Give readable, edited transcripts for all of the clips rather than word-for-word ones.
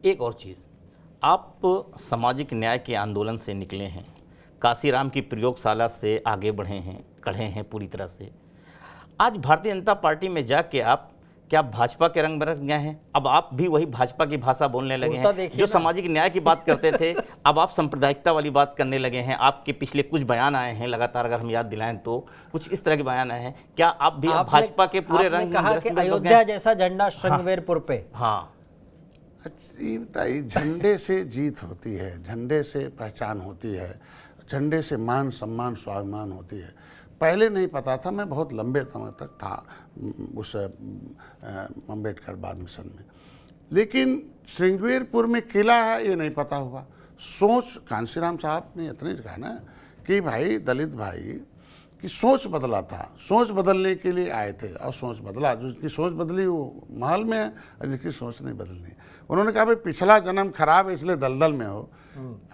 एक और चीज़, आप सामाजिक न्याय के आंदोलन से निकले हैं, काशीराम की प्रयोगशाला से आगे बढ़े हैं, कढ़े हैं पूरी तरह से। आज भारतीय जनता पार्टी में जाके आप क्या भाजपा के रंग में रंग गए हैं? अब आप भी वही भाजपा की भाषा बोलने लगे हैं। जो सामाजिक न्याय की बात करते थे अब आप सांप्रदायिकता वाली बात करने लगे हैं। आपके पिछले कुछ बयान आए हैं लगातार, अगर हम याद दिलाएं तो कुछ इस तरह के बयान आए हैं। क्या आप भी भाजपा के पूरे रंग कहा कि अयोध्या जैसा झंडा श्रृंगवेरपुर पे? हाँ, झंडे से जीत होती है, झंडे से पहचान होती है, झंडे से मान सम्मान स्वाभिमान होती है। पहले नहीं पता था, मैं बहुत लंबे समय तक था उस अम्बेडकर बाद मिशन में, लेकिन श्रृंगवेरपुर में किला है ये नहीं पता हुआ। सोच कांशीराम साहब ने इतने कहा ना कि भाई दलित भाई की सोच बदला था, सोच बदलने के लिए आए थे और सोच बदला। जिसकी सोच बदली वो महल में है और जिसकी सोच नहीं बदलनी। उन्होंने कहा भाई पिछला जन्म खराब है इसलिए दलदल में हो,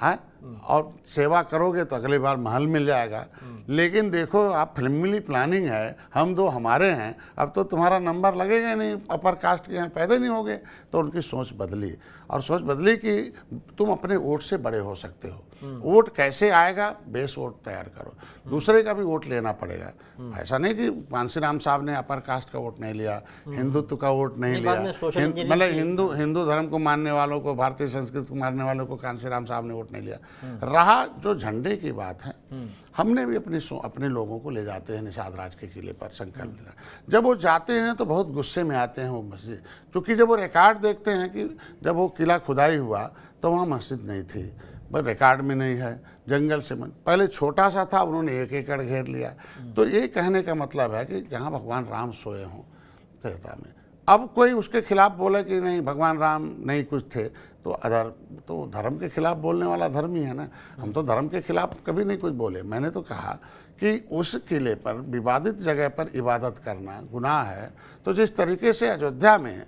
है और सेवा करोगे तो अगली बार महल मिल जाएगा। लेकिन देखो आप फिल्मी प्लानिंग है, हम दो हमारे हैं, अब तो तुम्हारा नंबर लगेगा नहीं, अपर कास्ट के यहाँ पैदा नहीं होगे। तो उनकी सोच बदली और सोच बदली कि तुम अपने वोट से बड़े हो सकते हो। वोट कैसे आएगा? बेस वोट तैयार करो, दूसरे का भी वोट लेना पड़ेगा। ऐसा नहीं कि कांशीराम साहब ने अपर कास्ट का वोट नहीं लिया, हिंदुत्व का वोट नहीं लिया, मतलब हिंदू धर्म को मानने वालों को, भारतीय संस्कृति को मानने वालों को कांशीराम साहब ने वोट नहीं लिया। रहा जो झंडे की बात है, हमने भी अपने लोगों को ले जाते हैं निषाद राज के किले पर संकल्प लिया। जब वो जाते हैं तो बहुत गुस्से में आते हैं वो मस्जिद, क्योंकि जब वो रिकॉर्ड देखते हैं कि जब वो किला खुदाई हुआ तो वहाँ मस्जिद नहीं थी, भाई रिकॉर्ड में नहीं है, जंगल से पहले छोटा सा था, उन्होंने 1 एकड़ घेर लिया। तो ये कहने का मतलब है कि जहाँ भगवान राम सोए हों त्रेता में, अब कोई उसके खिलाफ बोले कि नहीं भगवान राम नहीं कुछ थे, तो धर्म के खिलाफ बोलने वाला धर्म ही है ना। हम तो धर्म के खिलाफ कभी नहीं कुछ बोले। मैंने तो कहा कि उस किले पर विवादित जगह पर इबादत करना गुनाह है। तो जिस तरीके से अयोध्या में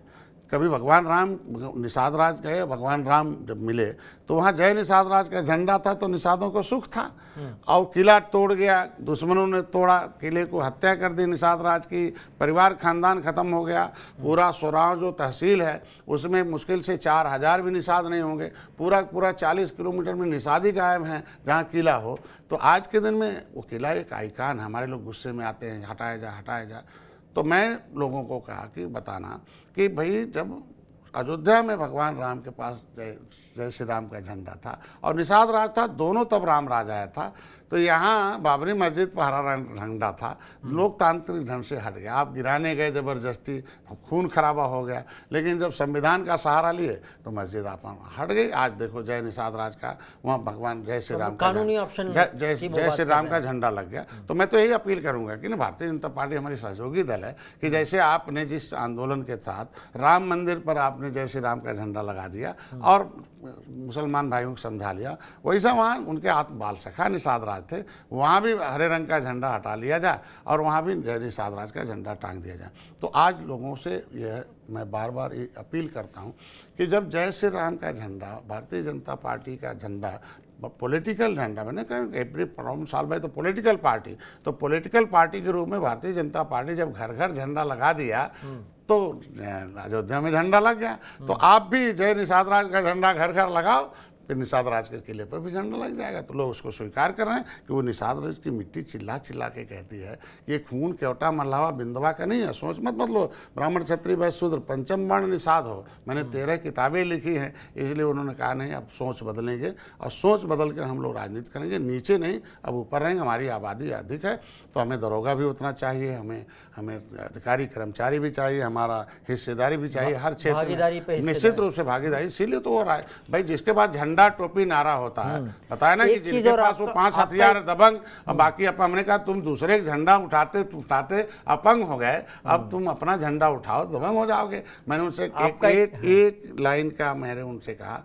कभी भगवान राम निषाद राज गए, भगवान राम जब मिले तो वहाँ जय निषाद राज का झंडा था, तो निषादों को सुख था। और किला तोड़ गया, दुश्मनों ने तोड़ा किले को, हत्या कर दी निषाद राज की, परिवार खानदान खत्म हो गया। पूरा सोराव जो तहसील है उसमें मुश्किल से 4000 भी निषाद नहीं होंगे। पूरा 40 किलोमीटर में निषादी गायब हैं जहाँ किला हो। तो आज के दिन में वो किला एक आइकान है। हमारे लोग गुस्से में आते हैं हटाया जा। तो मैं लोगों को कहा कि बताना कि भाई जब अयोध्या में भगवान राम के पास जय श्री राम का झंडा था और निषाद राज था, दोनों तब राम राज आया था, तो यहाँ बाबरी मस्जिद पर हरा झंडा था, लोकतांत्रिक ढंग से हट गया। आप गिराने गए ज़बरदस्ती, खून खराबा हो गया, लेकिन जब संविधान का सहारा लिए तो मस्जिद आप हट गई। आज देखो जय निषाद राज का वहाँ भगवान जय श्री राम का जय श्री राम का झंडा लग गया। तो मैं तो यही अपील करूँगा कि ना भारतीय जनता पार्टी हमारी सहयोगी दल है कि जैसे आपने जिस आंदोलन के साथ राम मंदिर पर आपने जय श्री राम का झंडा लगा दिया और मुसलमान भाइयों को समझा लिया, वैसा वहाँ उनके हाथ बाल सखा निषाद राज थे, वहाँ भी हरे रंग का झंडा हटा लिया जाए और वहाँ भी जय निषाद राज का झंडा टांग दिया जाए। तो आज लोगों से यह मैं बार बार ये अपील करता हूँ कि जब जय श्री राम का झंडा, भारतीय जनता पार्टी का झंडा, पॉलिटिकल झंडा, मैंने कहा एवरी साल भाई तो पॉलिटिकल पार्टी के रूप में भारतीय जनता पार्टी जब घर घर झंडा लगा दिया तो अयोध्या में झंडा लग गया। तो आप भी जय निषाद राज का झंडा घर घर लगाओ, फिर निषाद राज के किले पर भी झंडा लग जाएगा। तो लोग उसको स्वीकार कर रहे हैं कि वो निषाद राज की मिट्टी चिल्ला चिल्ला के कहती है ये खून केवटा मल्लावा बिंदवा का नहीं है। सोच मत बदलो, ब्राह्मण क्षत्रिय वैश्य शूद्र पंचम वर्ण निषाद हो। मैंने 13 किताबें लिखी हैं, इसलिए उन्होंने कहा नहीं अब सोच बदलेंगे और सोच बदल कर हम लोग राजनीति करेंगे, नीचे नहीं अब ऊपर रहेंगे। हमारी आबादी अधिक है तो हमें दरोगा भी उतना चाहिए, हमें अधिकारी कर्मचारी भी चाहिए, हमारा हिस्सेदारी भी चाहिए, हर क्षेत्र में निश्चित रूप से भागीदारी। इसीलिए तो हो रहा है भाई, जिसके बाद झंडा टोपी नारा होता है, बताया ना कि जिनके पास वो 5 हथियार दबंग, और बाकी हमने कहा तुम दूसरे झंडा उठाते अपंग हो गए, अब तुम अपना झंडा उठाओ दबंग हो जाओगे। मैंने उनसे एक लाइन का मैंने उनसे कहा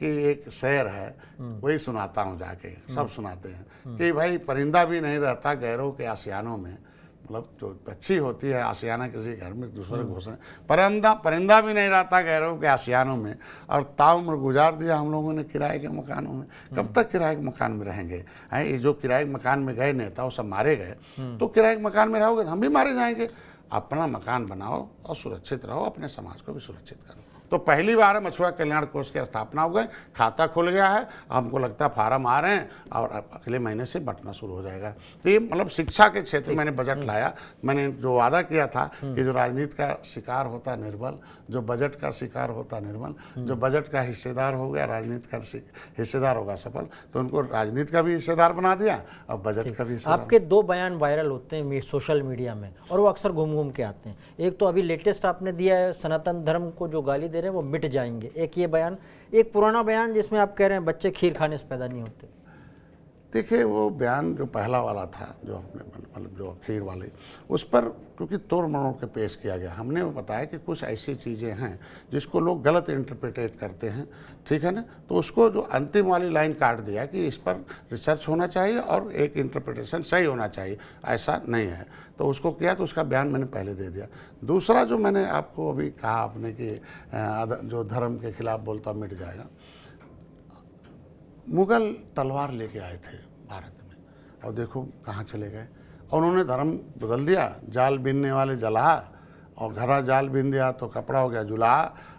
कि एक शेर है, वही सुनाता हूँ जाके, सब सुनाते हैं कि भाई परिंदा भी नहीं रहता गैरों के आशियानों में, मतलब जो पक्षी होती है आशियाना किसी घर में दूसरे घोंसले, परिंदा भी नहीं रहता गैरों के आशियानों में, और ताउम्र गुजार दिया हम लोगों ने किराए के मकानों में। कब तक किराए के मकान में रहेंगे? हैं ये जो किराए के मकान में गए नेता वो सब मारे गए, तो किराए के मकान में रहोगे तो हम भी मारे जाएंगे। अपना मकान बनाओ और सुरक्षित रहो, अपने समाज को भी सुरक्षित करो। तो पहली बार मछुआ कल्याण कोष की स्थापना हो गई, खाता खुल गया है, हमको लगता है फार्म आ रहे हैं और अगले महीने से बंटना शुरू हो जाएगा। तो ये मतलब शिक्षा के क्षेत्र में मैंने बजट लाया। मैंने जो वादा किया था कि जो राजनीति का शिकार होता निर्बल, जो बजट का शिकार होता निर्बल, जो बजट का हिस्सेदार हो गया राजनीति का हिस्सेदार होगा सफल, तो उनको राजनीति का भी हिस्सेदार बना दिया और बजट का भी हिस्सेदार। आपके 2 बयान वायरल होते हैं सोशल मीडिया में और वो अक्सर घूम घूम के आते हैं। एक तो अभी लेटेस्ट आपने दिया है, सनातन धर्म को जो गाली दे रहे हैं वो मिट जाएंगे, एक ये बयान। एक पुराना बयान जिसमें आप कह रहे हैं बच्चे खीर खाने से पैदा नहीं होते। देखिए वो बयान जो पहला वाला था, जो आपने मतलब जो खीर वाले, उस पर क्योंकि तोड़ मरोड़ के पेश किया गया, हमने वो बताया कि कुछ ऐसी चीज़ें हैं जिसको लोग गलत इंटरप्रिटेट करते हैं, ठीक है ना। तो उसको जो अंतिम वाली लाइन काट दिया कि इस पर रिसर्च होना चाहिए और एक इंटरप्रिटेशन सही होना चाहिए, ऐसा नहीं है, तो उसको किया, तो उसका बयान मैंने पहले दे दिया। दूसरा जो मैंने आपको अभी कहा आपने कि जो धर्म के खिलाफ बोलता मिट जाएगा, मुगल तलवार लेके आए थे भारत में और देखो कहाँ चले गए, और उन्होंने धर्म बदल दिया। जाल बीनने वाले जला, और घड़ा जाल बीन दिया तो कपड़ा हो गया जुला,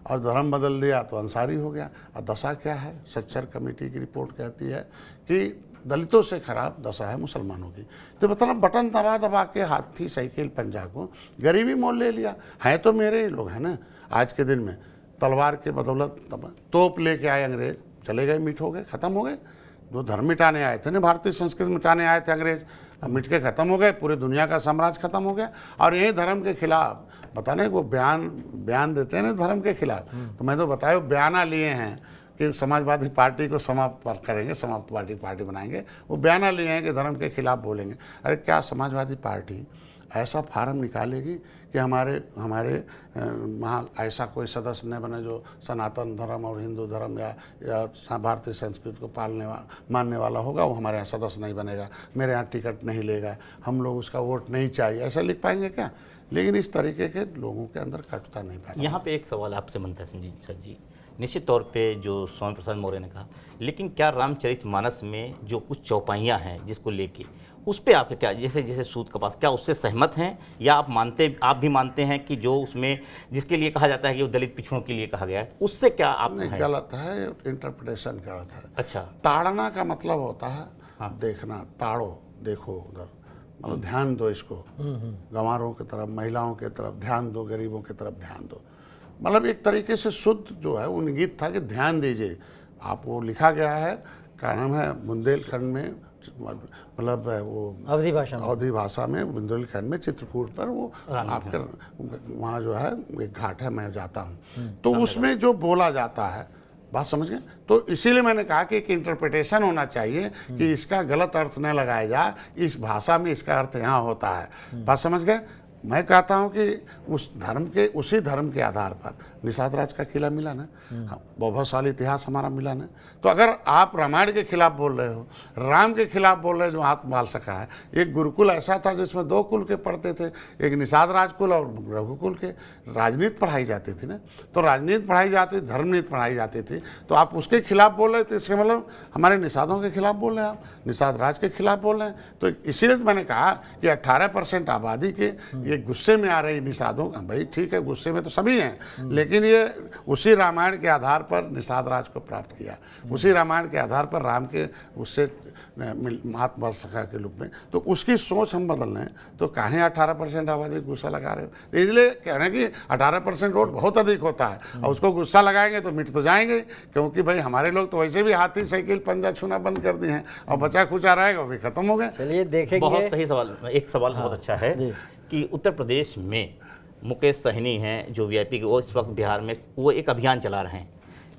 और धर्म बदल दिया तो अंसारी हो गया। और दशा क्या है, सच्चर कमेटी की रिपोर्ट कहती है कि दलितों से खराब दशा है मुसलमानों की। तो मतलब बटन दबा दबा के हाथी साइकिल पंजा को गरीबी मोल ले लिया है। तो मेरे ही लोग हैं ना, आज के दिन में तलवार के बदौलत तोप लेके आए अंग्रेज, चले गए, मिट हो गए, ख़त्म हो गए। जो धर्म मिटाने आए थे ना, भारतीय संस्कृति मिटाने आए थे अंग्रेज, अब मिट के ख़त्म हो गए, पूरे दुनिया का साम्राज्य खत्म हो गया। और यही धर्म के खिलाफ बताने वो बयान देते हैं ना धर्म के खिलाफ, तो मैं तो बताया बयाना लिए हैं कि समाजवादी पार्टी को समाप्त करेंगे, समाजवादी पार्टी बनाएंगे, वो बयाना लिए हैं कि धर्म के खिलाफ बोलेंगे। अरे क्या समाजवादी पार्टी ऐसा फार्म निकालेगी कि हमारे वहाँ ऐसा कोई सदस्य न बने जो सनातन धर्म और हिंदू धर्म या भारतीय संस्कृति को मानने वाला होगा, वो हमारे यहाँ सदस्य नहीं बनेगा, मेरे यहाँ टिकट नहीं लेगा, हम लोग उसका वोट नहीं चाहिए, ऐसा लिख पाएंगे क्या? लेकिन इस तरीके के लोगों के अंदर कटुता नहीं पाएगा। यहाँ पे एक सवाल आपसे बनता है संजीव सर जी, निश्चित तौर पे जो स्वामी प्रसाद मौर्य ने कहा, लेकिन क्या रामचरितमानस में जो कुछ चौपाइयाँ हैं जिसको लेके, उस पे आपके क्या, जैसे सूद कपास, क्या उससे सहमत हैं, या आप भी मानते हैं कि जो उसमें जिसके लिए कहा जाता है कि वो दलित पिछड़ों के लिए कहा गया है, उससे क्या आप नहीं, गलत है, इंटरप्रिटेशन गलत है। अच्छा, ताड़ना का मतलब होता है हाँ, देखना, ताड़ो, देखो उधर, मतलब ध्यान दो इसको, गंवारों की तरफ, महिलाओं की तरफ ध्यान दो, गरीबों की तरफ ध्यान दो। मतलब एक तरीके से शुद्ध जो है वो गीत था कि ध्यान दीजिए आप। वो लिखा गया है, क्या नाम है, बुंदेलखंड में, मतलब वो अवधी भाषा में बुंदेलखंड में चित्रकूट पर वो आपके वहाँ जो है एक घाट है, मैं जाता हूँ, तो उसमें जो बोला जाता है, बात समझ गए। तो इसीलिए मैंने कहा कि एक इंटरप्रिटेशन होना चाहिए कि इसका गलत अर्थ न लगाया जाए, इस भाषा में इसका अर्थ यहाँ होता है, बात समझ गए। मैं कहता हूँ कि उसी धर्म के आधार पर निषाद राज का किला मिला ना, बहुत साल इतिहास हमारा मिला ना। तो अगर आप रामायण के खिलाफ बोल रहे हो, राम के खिलाफ बोल रहे हो जो हाथ बाल सका है, एक गुरुकुल ऐसा था जिसमें 2 कुल के पढ़ते थे, एक निषाद राज कुल और रघुकुल के, राजनीति पढ़ाई जाती थी ना, तो राजनीति पढ़ाई जाती थी, धर्मनीति पढ़ाई जाती थी, तो आप उसके खिलाफ बोल रहे थे, इसके मतलब हमारे निषादों के खिलाफ बोल रहे हैं, आप निषाद राज के खिलाफ बोल रहे हैं। तो इसीलिए मैंने कहा कि 18% आबादी के ये गुस्से में आ रही निषादों, भाई ठीक है, गुस्से में तो सभी हैं, लेकिन ये उसी रामायण के आधार पर निषाद राज को प्राप्त किया, उसी रामायण के आधार पर राम के उससे महात्मा सखा के रूप में, तो उसकी सोच हम बदल रहे हैं। तो काहे 18% आबादी गुस्सा लगा रहे हो? तो इसलिए कह रहे हैं कि 18% वोट बहुत अधिक होता है, और उसको गुस्सा लगाएंगे तो मिट तो जाएंगे, क्योंकि भाई हमारे लोग तो वैसे भी हाथी साइकिल पंजा छूना बंद कर दिए हैं, और बचा खुचा रहेगा वो भी खत्म हो गए। चलिए देखेंगे। बहुत सही सवाल, एक सवाल बहुत अच्छा है कि उत्तर प्रदेश में मुकेश सहनी हैं जो वीआईपी के, वो इस वक्त बिहार में वो एक अभियान चला रहे हैं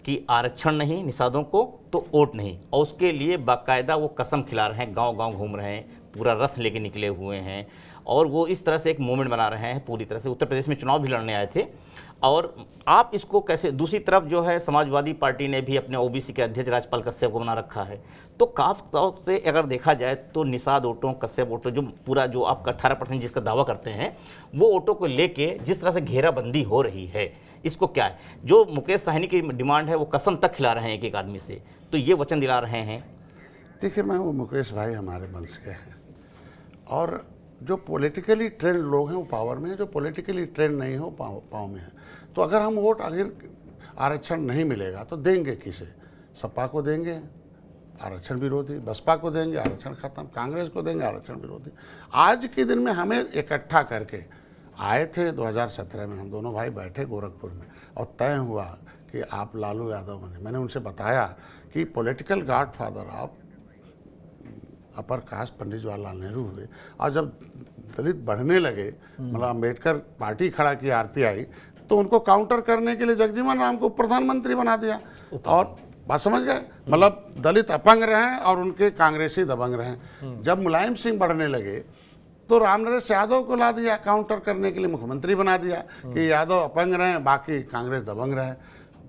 कि आरक्षण नहीं निषादों को तो वोट नहीं, और उसके लिए बाकायदा वो कसम खिला रहे हैं, गांव-गांव घूम रहे हैं, पूरा रथ लेके निकले हुए हैं, और वो इस तरह से एक मूवमेंट बना रहे हैं पूरी तरह से। उत्तर प्रदेश में चुनाव भी लड़ने आए थे। और आप इसको कैसे, दूसरी तरफ जो है समाजवादी पार्टी ने भी अपने ओबीसी के अध्यक्ष राजपाल कश्यप को बना रखा है, तो काफ तौर से अगर देखा जाए तो निषाद वोटों, कश्यप वोटों, जो पूरा जो आपका 18% जिसका दावा करते हैं, वो वोटों को लेके जिस तरह से घेराबंदी हो रही है, इसको क्या है? जो मुकेश सहनी की डिमांड है वो कसम तक खिला रहे हैं एक आदमी से, तो ये वचन दिला रहे हैं। देखिए, मैं वो मुकेश भाई हमारे वंश के हैं, और जो पॉलिटिकली ट्रेंड लोग हैं वो पावर में है, जो पॉलिटिकली ट्रेंड नहीं हो पाँव में है। तो अगर हम वोट आरक्षण नहीं मिलेगा तो देंगे किसे? सपा को देंगे आरक्षण विरोधी, बसपा को देंगे आरक्षण खत्म, कांग्रेस को देंगे आरक्षण विरोधी। आज के दिन में हमें इकट्ठा करके आए थे 2017 में, हम दोनों भाई बैठे गोरखपुर में और तय हुआ कि आप लालू यादव बने। मैंने उनसे बताया कि पॉलिटिकल गॉडफादर आप अपर कास्ट पंडित जवाहरलाल नेहरू हुए, और जब दलित बढ़ने लगे, मतलब अम्बेडकर पार्टी खड़ा की आरपीआई, तो उनको काउंटर करने के लिए जगजीवन राम को प्रधानमंत्री बना दिया। और बात समझ गए, मतलब दलित अपंग रहे और उनके कांग्रेसी दबंग रहे। जब मुलायम सिंह बढ़ने लगे तो रामनरेश यादव को ला दिया काउंटर करने के लिए, मुख्यमंत्री बना दिया कि यादव अपंग रहे, बाकी कांग्रेस दबंग रहे।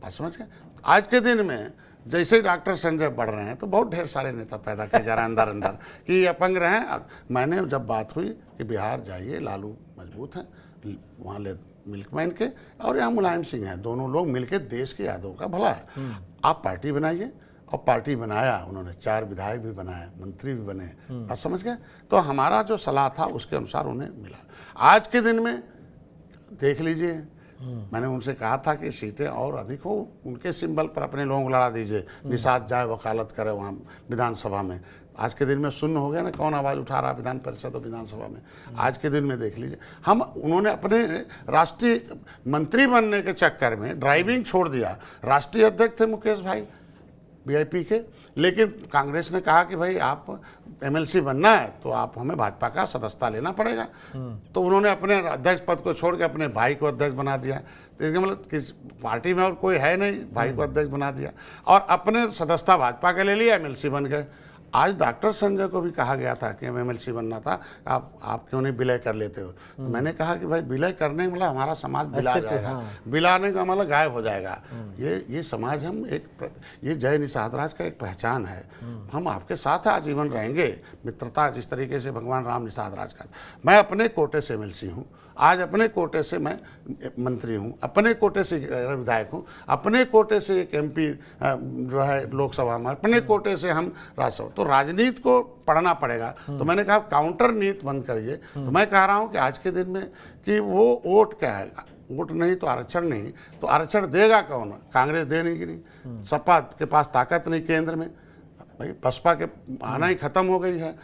बात समझ गए। आज के दिन में जैसे ही डॉक्टर संजय बढ़ रहे हैं तो बहुत ढेर सारे नेता पैदा किए जा रहे हैं अंदर अंदर कि अपंग रहे हैं। मैंने जब बात हुई कि बिहार जाइए, लालू मजबूत हैं, वहाँ ले मिल्कमैन के, और यहाँ मुलायम सिंह हैं, दोनों लोग मिलकर देश के यादों का भला है, आप पार्टी बनाइए। और पार्टी बनाया उन्होंने, 4 विधायक भी बनाए, मंत्री भी बने। बात समझ गए। तो हमारा जो सलाह था उसके अनुसार उन्हें मिला। आज के दिन में देख लीजिए, मैंने उनसे कहा था कि सीटें और अधिक हो, उनके सिंबल पर अपने लोगों को लड़ा दीजिए, निषाद जाए वकालत करे वहाँ विधानसभा में। आज के दिन में शून्य हो गया ना, कौन आवाज़ उठा रहा विधान परिषद और विधानसभा में। आज के दिन में देख लीजिए, हम उन्होंने अपने राष्ट्रीय मंत्री बनने के चक्कर में ड्राइविंग छोड़ दिया। राष्ट्रीय अध्यक्ष थे मुकेश भाई वीआईपी के, लेकिन कांग्रेस ने कहा कि भाई आप एमएलसी बनना है तो आप हमें भाजपा का सदस्यता लेना पड़ेगा। तो उन्होंने अपने अध्यक्ष पद को छोड़ के अपने भाई को अध्यक्ष बना दिया। तो इसका मतलब किस पार्टी में और कोई है नहीं, भाई को अध्यक्ष बना दिया और अपने सदस्यता भाजपा का ले लिया, एमएलसी बन गए। आज डॉक्टर संजय को भी कहा गया था कि एमएलसी बनना था, आप क्यों नहीं विलय कर लेते हो? तो मैंने कहा कि भाई विलय करने मतलब हमारा समाज बिला जाएगा, बिलाने का मतलब गायब हो जाएगा। ये समाज हम ये जय निषाद राज का एक पहचान है। हम आपके साथ आजीवन रहेंगे, मित्रता जिस तरीके से भगवान राम निषाद राज का। मैं अपने कोटे से एमएलसी हूँ, आज अपने कोटे से मैं मंत्री हूँ, अपने कोटे से विधायक हूँ, अपने कोटे से एक एमपी जो है लोकसभा में, अपने कोटे से हम राज्यसभा। तो राजनीति को पढ़ना पड़ेगा। तो मैंने कहा काउंटर नीति बंद करिए। तो मैं कह रहा हूँ कि आज के दिन में कि वो वोट क्या है, वोट नहीं तो आरक्षण नहीं, तो आरक्षण देगा कौन? कांग्रेस देने की नहीं, सपा के पास ताकत नहीं केंद्र में, भाई बसपा के आना ही खत्म हो गई है,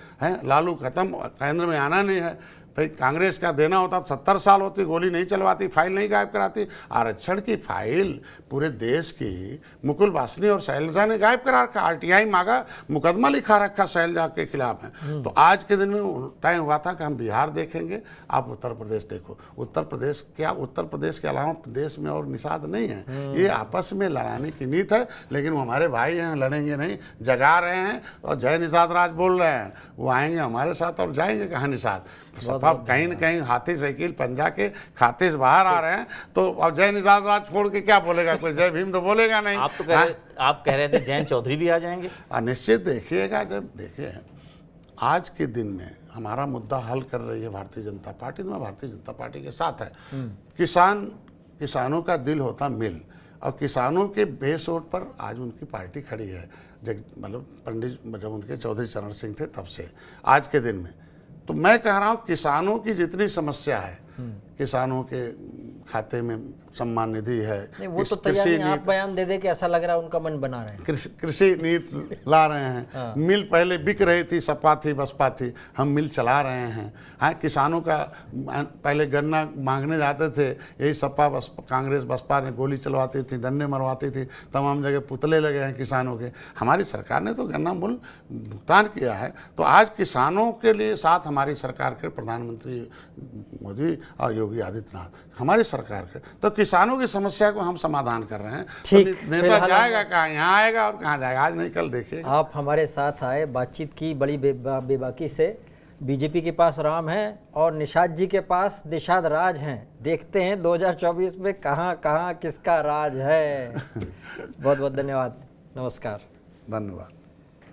लालू खत्म, केंद्र में आना नहीं है। भाई कांग्रेस का देना होता 70 साल होती, गोली नहीं चलवाती, फाइल नहीं गायब कराती। आरक्षण की फाइल पूरे देश की मुकुल वासनी और शैलजा ने गायब करा रखा, आरटीआई मांगा, मुकदमा लिखा रखा शैलजा के खिलाफ है। तो आज के दिन में तय हुआ था कि हम बिहार देखेंगे, आप उत्तर प्रदेश देखो। उत्तर प्रदेश क्या, उत्तर प्रदेश के अलावा प्रदेश में और निषाद नहीं है। ये आपस में लड़ाने की नीति है, लेकिन वो हमारे भाई हैं, लड़ेंगे नहीं, जगा रहे हैं और जय निषाद राज बोल रहे हैं। वो आएंगे हमारे साथ और जाएंगे कहाँ निषाद। सपा कहीं न कहीं हाथी साइकिल पंजा के खाते से बाहर आ रहे हैं, तो अब जय निषाद राज छोड़ के क्या बोलेगा कोई? जय भीम तो बोलेगा नहीं। आप कह रहे थे जयंत चौधरी भी आ जाएंगे। निश्चित देखिएगा, जब देखिए आज के दिन में हमारा मुद्दा हल कर रही है भारतीय जनता पार्टी, तो मैं भारतीय जनता पार्टी के साथ है। किसानों का दिल होता मिल, और किसानों के बेस वोट पर आज उनकी पार्टी खड़ी है। मतलब पंडित जब उनके चौधरी चरण सिंह थे तब से आज के दिन में। तो मैं कह रहा हूँ किसानों की जितनी समस्या है, किसानों के खाते में सम्मान निधि है, नहीं, वो तो तैयार नहीं, आप बयान दे दे के ऐसा लग रहा है उनका मन बना रहे हैं। कृषि नीति ला रहे हैं। मिल पहले बिक रही थी, सपा थी बसपा थी, हम मिल चला रहे हैं। हाँ, किसानों का पहले गन्ना मांगने जाते थे, यही सपा बसपा कांग्रेस बसपा ने गोली चलवाती थी, डंडे मरवाती थी, तमाम जगह पुतले लगे हैं किसानों के। हमारी सरकार ने तो गन्ना मूल्य भुगतान किया है। तो आज किसानों के लिए साथ हमारी सरकार के प्रधानमंत्री मोदी और योगी आदित्यनाथ हमारी सरकार के, तो किसानों की समस्या को हम समाधान कर रहे हैं। ठीक, तो नेता जाएगा कहाँ, यहाँ आएगा और कहाँ जाएगा, आज नहीं कल देखिए। आप हमारे साथ आए, बातचीत की बड़ी बेबाकी से। बीजेपी के पास राम है और निषाद जी के पास निषाद राज हैं। देखते हैं 2024 में कहाँ कहाँ किसका राज है। बहुत बहुत धन्यवाद, नमस्कार। धन्यवाद।